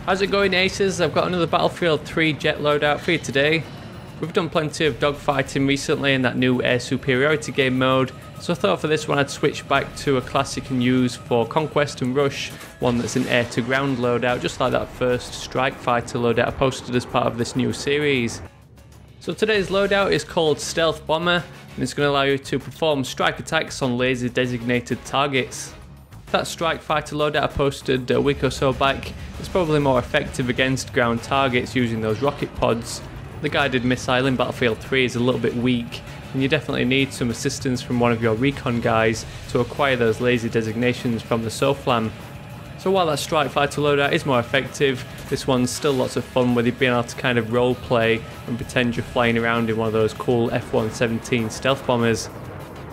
How's it going, Aces? I've got another Battlefield 3 jet loadout for you today. We've done plenty of dogfighting recently in that new air superiority game mode, so I thought for this one I'd switch back to a classic and use for Conquest and Rush, one that's an air to ground loadout, just like that first strike fighter loadout I posted as part of this new series. So today's loadout is called Stealth Bomber, and it's going to allow you to perform strike attacks on laser designated targets. That strike fighter loadout I posted a week or so back is probably more effective against ground targets using those rocket pods. The guided missile in Battlefield 3 is a little bit weak, and you definitely need some assistance from one of your recon guys to acquire those laser designations from the SOFLAM. So while that strike fighter loadout is more effective, this one's still lots of fun with you being able to kind of role play and pretend you're flying around in one of those cool F-117 stealth bombers.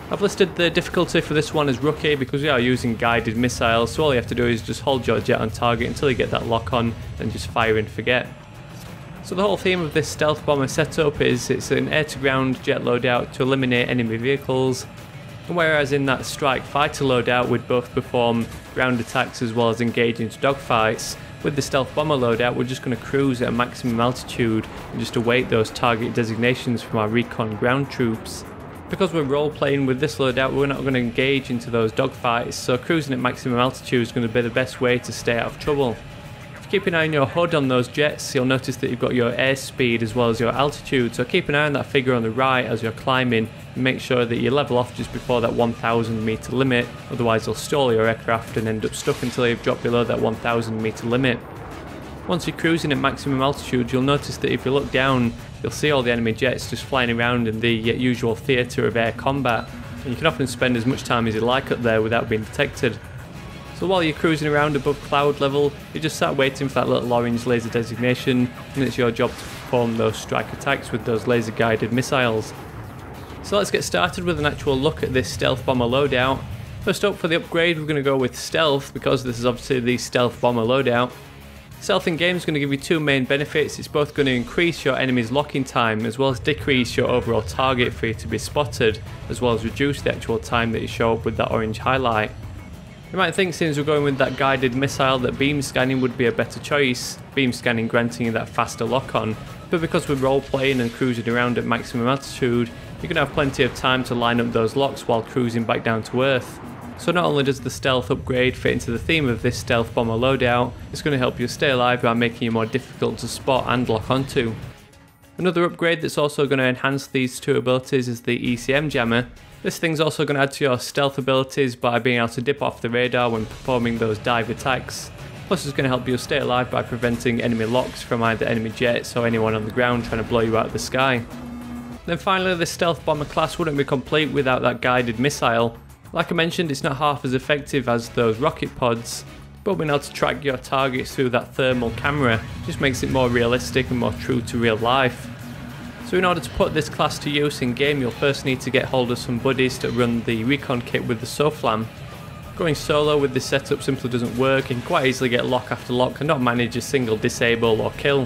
I've listed the difficulty for this one as rookie because we are using guided missiles, so all you have to do is just hold your jet on target until you get that lock on and just fire and forget. So the whole theme of this stealth bomber setup is it's an air to ground jet loadout to eliminate enemy vehicles, and whereas in that strike fighter loadout we'd both perform ground attacks as well as engage into dogfights, with the stealth bomber loadout we're just going to cruise at a maximum altitude and just await those target designations from our recon ground troops. Because we're role playing with this loadout, we're not going to engage into those dogfights, so cruising at maximum altitude is going to be the best way to stay out of trouble. If you keep an eye on your HUD on those jets, you'll notice that you've got your airspeed as well as your altitude, so keep an eye on that figure on the right as you're climbing and make sure that you level off just before that 1,000 metre limit, otherwise you'll stall your aircraft and end up stuck until you've dropped below that 1,000 metre limit. Once you're cruising at maximum altitude, you'll notice that if you look down, you'll see all the enemy jets just flying around in the usual theatre of air combat, and you can often spend as much time as you like up there without being detected. So while you're cruising around above cloud level, you just start waiting for that little orange laser designation, and it's your job to perform those strike attacks with those laser guided missiles. So let's get started with an actual look at this stealth bomber loadout. First up for the upgrade, we're going to go with stealth because this is obviously the stealth bomber loadout. Stealth in game is going to give you two main benefits. It's both going to increase your enemy's locking time as well as decrease your overall target for you to be spotted, as well as reduce the actual time that you show up with that orange highlight. You might think since we're going with that guided missile that beam scanning would be a better choice, beam scanning granting you that faster lock on, but because we're role playing and cruising around at maximum altitude, you're going to have plenty of time to line up those locks while cruising back down to earth. So not only does the stealth upgrade fit into the theme of this stealth bomber loadout, it's going to help you stay alive by making you more difficult to spot and lock onto. Another upgrade that's also going to enhance these two abilities is the ECM jammer. This thing's also going to add to your stealth abilities by being able to dip off the radar when performing those dive attacks. Plus it's going to help you stay alive by preventing enemy locks from either enemy jets or anyone on the ground trying to blow you out of the sky. Then finally, the stealth bomber class wouldn't be complete without that guided missile. Like I mentioned, it's not half as effective as those rocket pods, but being able to track your targets through that thermal camera just makes it more realistic and more true to real life. So in order to put this class to use in game, you'll first need to get hold of some buddies to run the recon kit with the SOFLAM. Going solo with this setup simply doesn't work, you can quite easily get lock after lock and not manage a single disable or kill.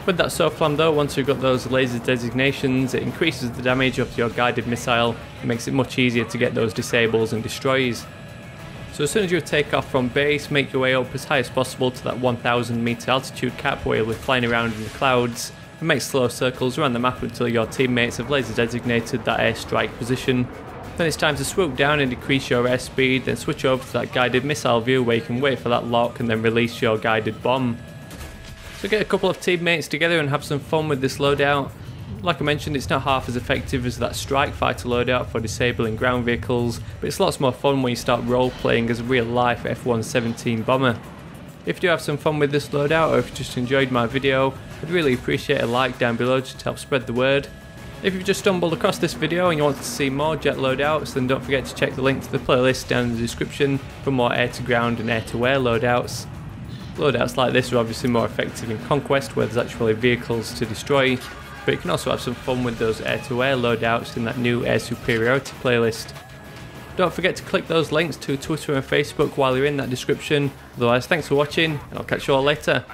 With that SOFLAM though, once you've got those laser designations, it increases the damage of your guided missile and makes it much easier to get those disables and destroys. So as soon as you take off from base, make your way up as high as possible to that 1,000 metre altitude cap where you'll be flying around in the clouds, and make slow circles around the map until your teammates have laser designated that airstrike position. Then it's time to swoop down and decrease your airspeed, then switch over to that guided missile view where you can wait for that lock and then release your guided bomb. So get a couple of teammates together and have some fun with this loadout. Like I mentioned, it's not half as effective as that strike fighter loadout for disabling ground vehicles, but it's lots more fun when you start role playing as a real life F-117 bomber. If you do have some fun with this loadout, or if you just enjoyed my video, I'd really appreciate a like down below just to help spread the word. If you've just stumbled across this video and you want to see more jet loadouts, then don't forget to check the link to the playlist down in the description for more air to ground and air to air loadouts. Loadouts like this are obviously more effective in Conquest where there's actually vehicles to destroy, but you can also have some fun with those air-to-air loadouts in that new air superiority playlist. Don't forget to click those links to Twitter and Facebook while you're in that description. Otherwise, thanks for watching and I'll catch you all later.